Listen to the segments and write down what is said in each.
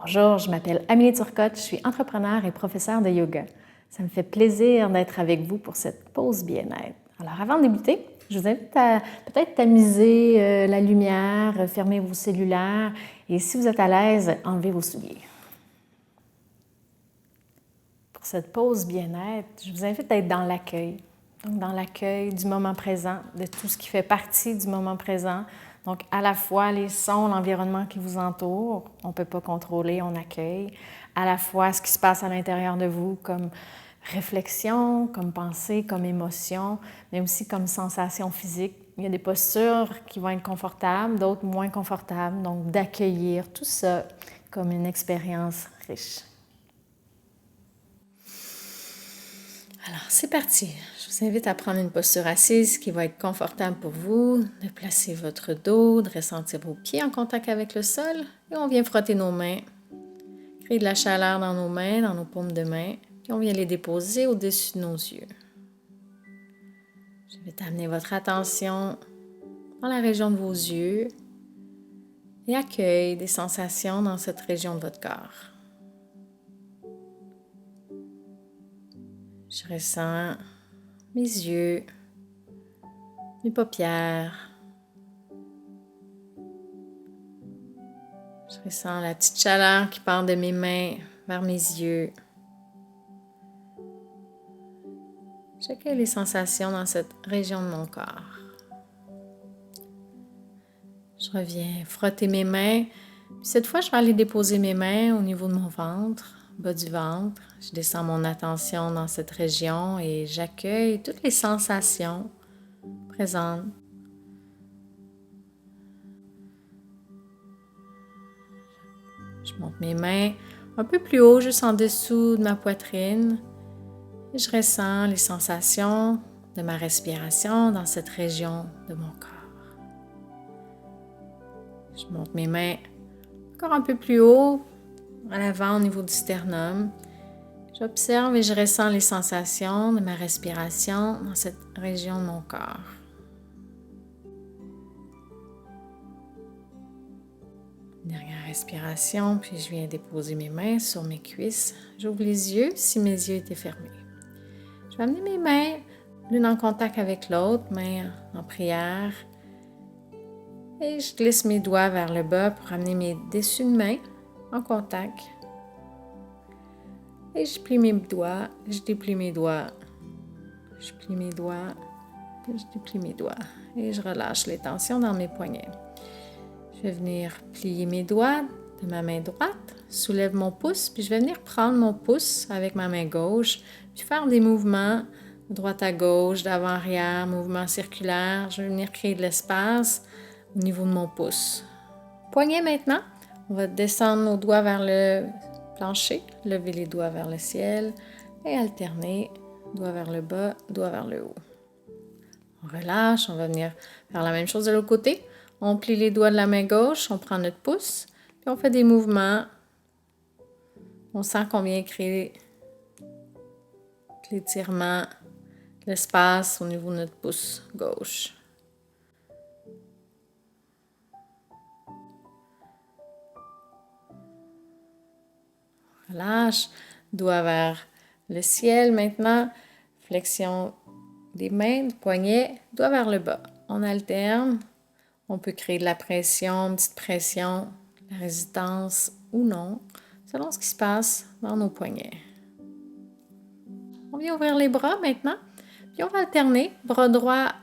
Bonjour, je m'appelle Amélie Turcotte, je suis entrepreneur et professeure de yoga. Ça me fait plaisir d'être avec vous pour cette pause bien-être. Alors avant de débuter, je vous invite à peut-être tamiser la lumière, fermer vos cellulaires et si vous êtes à l'aise, enlevez vos souliers. Pour cette pause bien-être, je vous invite à être dans l'accueil. Donc dans l'accueil du moment présent, de tout ce qui fait partie du moment présent. Donc à la fois les sons, l'environnement qui vous entoure, on ne peut pas contrôler, on accueille. À la fois ce qui se passe à l'intérieur de vous comme réflexion, comme pensée, comme émotion, mais aussi comme sensation physique. Il y a des postures qui vont être confortables, d'autres moins confortables. Donc d'accueillir tout ça comme une expérience riche. Alors, c'est parti. Je vous invite à prendre une posture assise qui va être confortable pour vous, de placer votre dos, de ressentir vos pieds en contact avec le sol et on vient frotter nos mains, créer de la chaleur dans nos mains, dans nos paumes de main, puis on vient les déposer au-dessus de nos yeux. Je vais amener votre attention dans la région de vos yeux et accueille des sensations dans cette région de votre corps. Je ressens mes yeux, mes paupières. Je ressens la petite chaleur qui part de mes mains vers mes yeux. J'accueille les sensations dans cette région de mon corps. Je reviens frotter mes mains. Puis cette fois, je vais aller déposer mes mains au niveau de mon ventre, bas du ventre. Je descends mon attention dans cette région et j'accueille toutes les sensations présentes. Je monte mes mains un peu plus haut, juste en dessous de ma poitrine. Et je ressens les sensations de ma respiration dans cette région de mon corps. Je monte mes mains encore un peu plus haut, à l'avant au niveau du sternum. J'observe et je ressens les sensations de ma respiration dans cette région de mon corps. Dernière respiration, puis je viens déposer mes mains sur mes cuisses. J'ouvre les yeux si mes yeux étaient fermés. Je vais amener mes mains l'une en contact avec l'autre, main en prière. Et je glisse mes doigts vers le bas pour amener mes dessus de main en contact. Et je plie mes doigts, je déplie mes doigts. Je plie mes doigts, je déplie mes doigts. Et je relâche les tensions dans mes poignets. Je vais venir plier mes doigts de ma main droite, soulève mon pouce, puis je vais venir prendre mon pouce avec ma main gauche, puis faire des mouvements de droite à gauche, d'avant-arrière, mouvements circulaires. Je vais venir créer de l'espace au niveau de mon pouce. Poignet maintenant, on va descendre nos doigts vers le plancher, lever les doigts vers le ciel et alterner, doigts vers le bas, doigts vers le haut. On relâche, on va venir faire la même chose de l'autre côté. On plie les doigts de la main gauche, on prend notre pouce, puis on fait des mouvements. On sent qu'on vient créer l'étirement, l'espace au niveau de notre pouce gauche. Relâche, doigt vers le ciel maintenant, flexion des mains, poignets, doigt vers le bas. On alterne, on peut créer de la pression, une petite pression, de la résistance ou non, selon ce qui se passe dans nos poignets. On vient ouvrir les bras maintenant, puis on va alterner, bras droit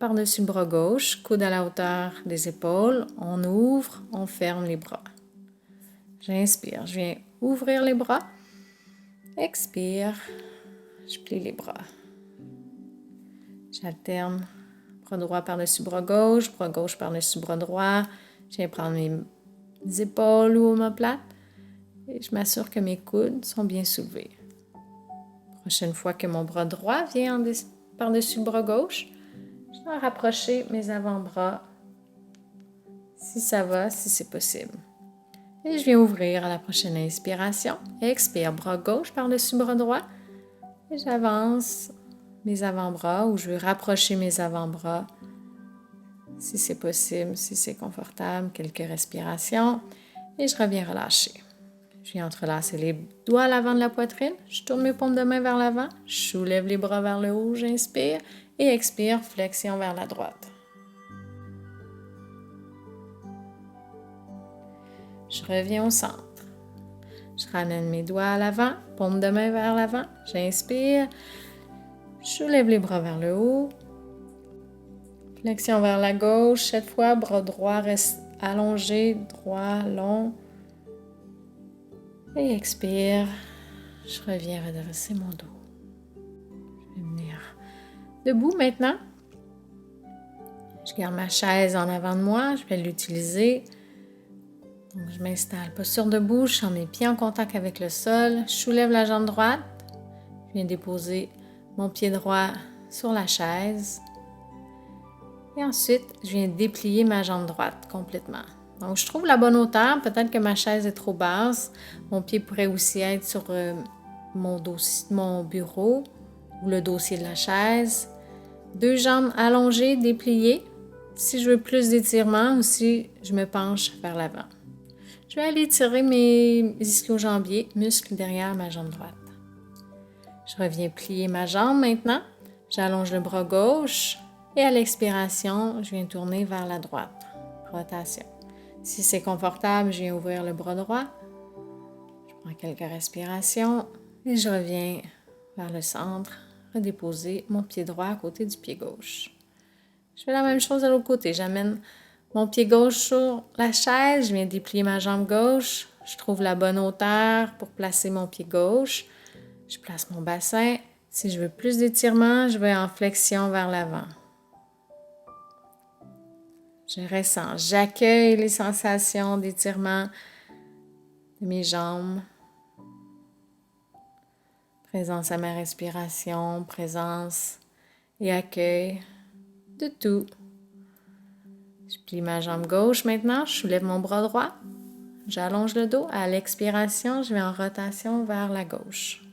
par-dessus le bras gauche, coude à la hauteur des épaules, on ouvre, on ferme les bras. J'inspire, je viens ouvrir les bras, expire, je plie les bras. J'alterne, bras droit par-dessus bras gauche par-dessus bras droit. Je viens prendre mes épaules ou omoplates et je m'assure que mes coudes sont bien soulevés. Prochaine fois que mon bras droit vient par-dessus le bras gauche, je dois rapprocher mes avant-bras si ça va, si c'est possible. Et je viens ouvrir à la prochaine inspiration. Expire, bras gauche par-dessus bras droit. Et j'avance mes avant-bras ou je veux rapprocher mes avant-bras si c'est possible, si c'est confortable. Quelques respirations. Et je reviens relâcher. Je viens entrelacer les doigts à l'avant de la poitrine. Je tourne mes paumes de main vers l'avant. Je soulève les bras vers le haut. J'inspire et expire, flexion vers la droite. Je reviens au centre. Je ramène mes doigts à l'avant, paume de main vers l'avant. J'inspire. Je soulève les bras vers le haut. Flexion vers la gauche. Cette fois, bras droit reste allongé, droit, long. Et expire. Je reviens redresser mon dos. Je vais venir debout maintenant. Je garde ma chaise en avant de moi. Je vais l'utiliser. Donc, je m'installe. Posture debout. Je sens mes pieds en contact avec le sol. Je soulève la jambe droite. Je viens déposer mon pied droit sur la chaise. Et ensuite, je viens déplier ma jambe droite complètement. Donc, je trouve la bonne hauteur. Peut-être que ma chaise est trop basse. Mon pied pourrait aussi être sur mon bureau ou le dossier de la chaise. Deux jambes allongées, dépliées. Si je veux plus d'étirement ou si je me penche vers l'avant. Je vais aller tirer mes ischio-jambiers, muscles derrière ma jambe droite. Je reviens plier ma jambe maintenant. J'allonge le bras gauche et à l'expiration, je viens tourner vers la droite. Rotation. Si c'est confortable, je viens ouvrir le bras droit. Je prends quelques respirations et je reviens vers le centre, redéposer mon pied droit à côté du pied gauche. Je fais la même chose de l'autre côté. J'amène mon pied gauche sur la chaise, je viens déplier ma jambe gauche. Je trouve la bonne hauteur pour placer mon pied gauche. Je place mon bassin. Si je veux plus d'étirement, je vais en flexion vers l'avant. Je ressens, j'accueille les sensations d'étirement de mes jambes. Présence à ma respiration, présence et accueil de tout. Je plie ma jambe gauche maintenant, je soulève mon bras droit, j'allonge le dos. À l'expiration, je vais en rotation vers la gauche.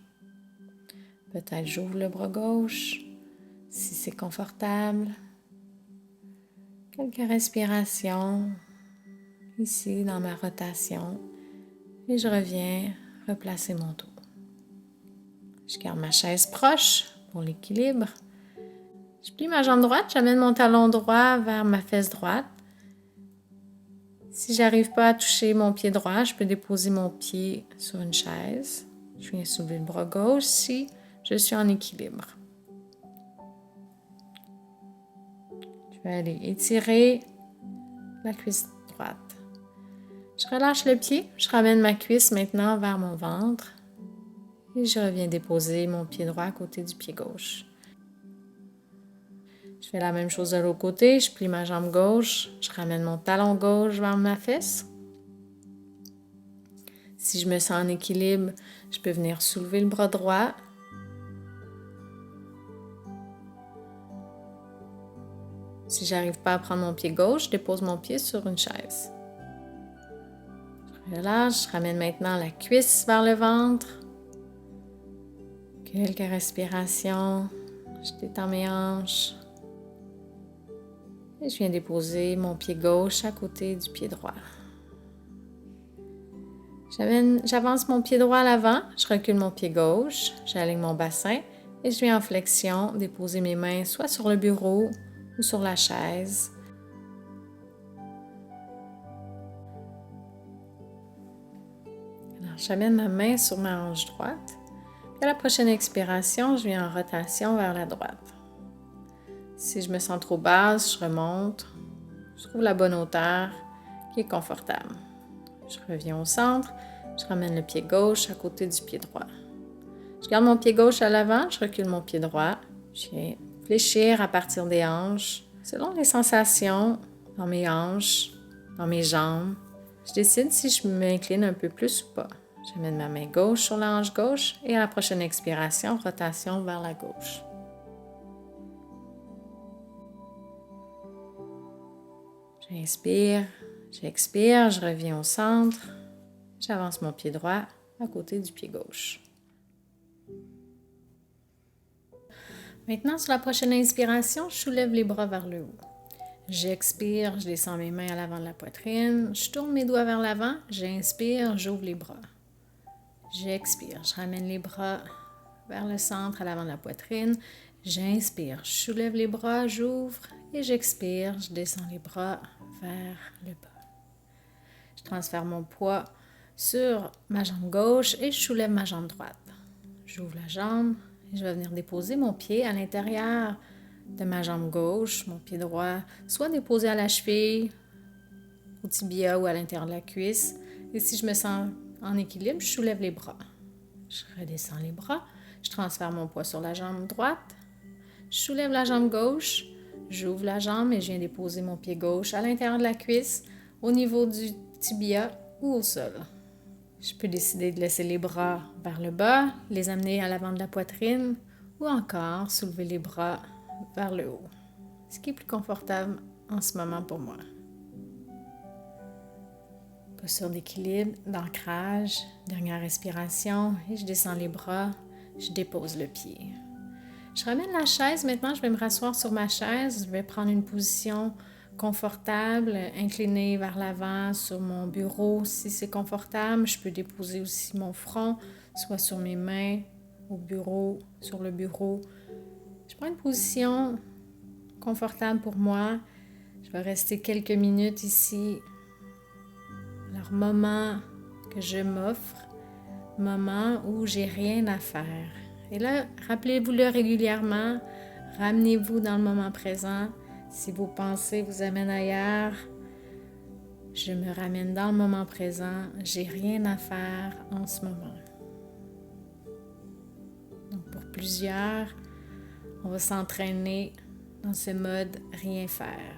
Peut-être j'ouvre le bras gauche, si c'est confortable. Quelques respirations ici dans ma rotation et je reviens replacer mon dos. Je garde ma chaise proche pour l'équilibre. Je plie ma jambe droite, j'amène mon talon droit vers ma fesse droite. Si j'arrive pas à toucher mon pied droit, je peux déposer mon pied sur une chaise. Je viens soulever le bras gauche si je suis en équilibre. Je vais aller étirer la cuisse droite. Je relâche le pied, je ramène ma cuisse maintenant vers mon ventre et je reviens déposer mon pied droit à côté du pied gauche. Je fais la même chose de l'autre côté, je plie ma jambe gauche, je ramène mon talon gauche vers ma fesse. Si je me sens en équilibre, je peux venir soulever le bras droit. Si j'arrive pas à prendre mon pied gauche, je dépose mon pied sur une chaise. Je relâche, je ramène maintenant la cuisse vers le ventre. Quelques respirations. Je détends mes hanches. Et je viens déposer mon pied gauche à côté du pied droit. J'avance mon pied droit à l'avant, je recule mon pied gauche, j'aligne mon bassin et je viens en flexion déposer mes mains soit sur le bureau ou sur la chaise. Alors, j'amène ma main sur ma hanche droite. Puis à la prochaine expiration, je viens en rotation vers la droite. Si je me sens trop basse, je remonte. Je trouve la bonne hauteur qui est confortable. Je reviens au centre. Je ramène le pied gauche à côté du pied droit. Je garde mon pied gauche à l'avant. Je recule mon pied droit. Je viens fléchir à partir des hanches. Selon les sensations dans mes hanches, dans mes jambes, je décide si je m'incline un peu plus ou pas. J'amène ma main gauche sur la hanche gauche et à la prochaine expiration, rotation vers la gauche. J'inspire, j'expire, je reviens au centre. J'avance mon pied droit à côté du pied gauche. Maintenant, sur la prochaine inspiration, je soulève les bras vers le haut. J'expire, je descends mes mains à l'avant de la poitrine. Je tourne mes doigts vers l'avant. J'inspire, j'ouvre les bras. J'expire, je ramène les bras vers le centre, à l'avant de la poitrine. J'inspire, je soulève les bras, j'ouvre et j'expire, je descends les bras vers le bas. Je transfère mon poids sur ma jambe gauche et je soulève ma jambe droite. J'ouvre la jambe et je vais venir déposer mon pied à l'intérieur de ma jambe gauche, mon pied droit, soit déposé à la cheville, au tibia ou à l'intérieur de la cuisse. Et si je me sens en équilibre, je soulève les bras. Je redescends les bras, je transfère mon poids sur la jambe droite, je soulève la jambe gauche, j'ouvre la jambe et je viens déposer mon pied gauche à l'intérieur de la cuisse, au niveau du tibia ou au sol. Je peux décider de laisser les bras vers le bas, les amener à l'avant de la poitrine ou encore soulever les bras vers le haut. Ce qui est plus confortable en ce moment pour moi. Posture d'équilibre, d'ancrage, dernière respiration et je descends les bras, je dépose le pied. Je ramène la chaise, maintenant je vais me rasseoir sur ma chaise, je vais prendre une position confortable, inclinée vers l'avant sur mon bureau si c'est confortable. Je peux déposer aussi mon front, soit sur mes mains, au bureau, sur le bureau. Je prends une position confortable pour moi. Je vais rester quelques minutes ici. Alors, moment que je m'offre, moment où j'ai rien à faire. Et là, rappelez-vous-le régulièrement, ramenez-vous dans le moment présent. Si vos pensées vous amènent ailleurs, je me ramène dans le moment présent. J'ai rien à faire en ce moment. Donc pour plusieurs, on va s'entraîner dans ce mode rien faire.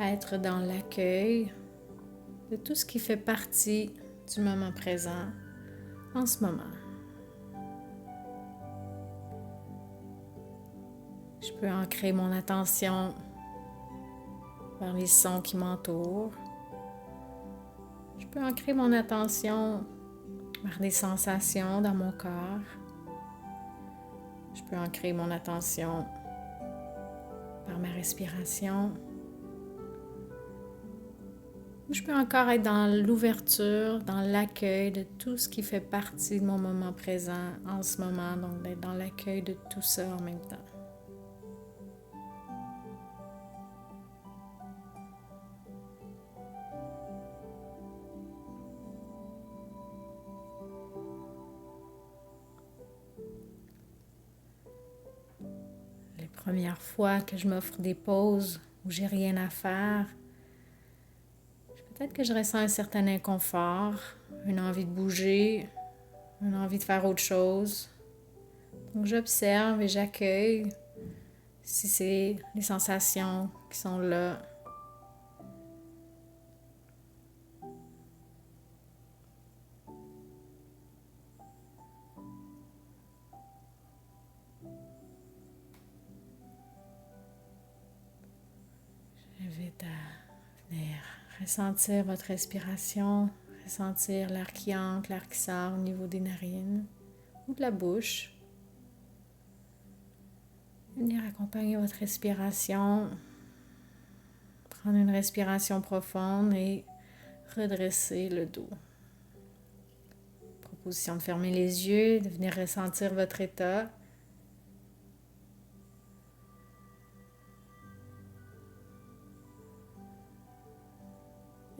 À être dans l'accueil de tout ce qui fait partie du moment présent en ce moment. Je peux ancrer mon attention vers les sons qui m'entourent. Je peux ancrer mon attention vers des sensations dans mon corps. Je peux ancrer mon attention vers ma respiration. Ou je peux encore être dans l'ouverture, dans l'accueil de tout ce qui fait partie de mon moment présent en ce moment, donc d'être dans l'accueil de tout ça en même temps. Les premières fois que je m'offre des pauses où j'ai rien à faire, peut-être que je ressens un certain inconfort, une envie de bouger, une envie de faire autre chose. Donc j'observe et j'accueille si c'est les sensations qui sont là. J'invite à venir ressentir votre respiration, ressentir l'air qui entre, l'air qui sort au niveau des narines ou de la bouche. Venir accompagner votre respiration, prendre une respiration profonde et redresser le dos. Proposition de fermer les yeux, de venir ressentir votre état.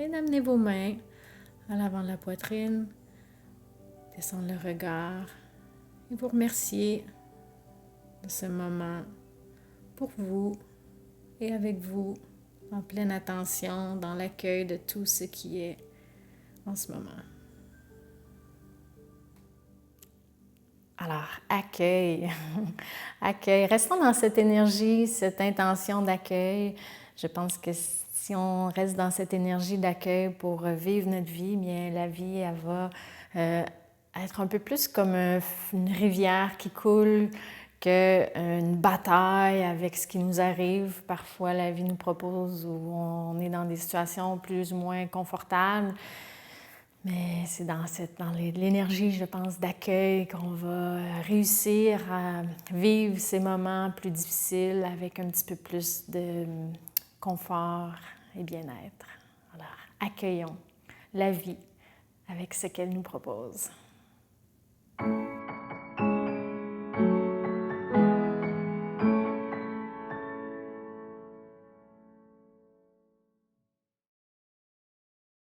Et d'amener vos mains à l'avant de la poitrine, descendre le regard et vous remercier de ce moment pour vous et avec vous, en pleine attention, dans l'accueil de tout ce qui est en ce moment. Alors, accueil, accueil. Restons dans cette énergie, cette intention d'accueil. Je pense que si on reste dans cette énergie d'accueil pour vivre notre vie, bien la vie, elle va être un peu plus comme une rivière qui coule qu'une bataille avec ce qui nous arrive. Parfois, la vie nous propose où on est dans des situations plus ou moins confortables. Mais c'est dans l'énergie, je pense, d'accueil qu'on va réussir à vivre ces moments plus difficiles avec un petit peu plus de confort et bien-être. Alors, accueillons la vie avec ce qu'elle nous propose.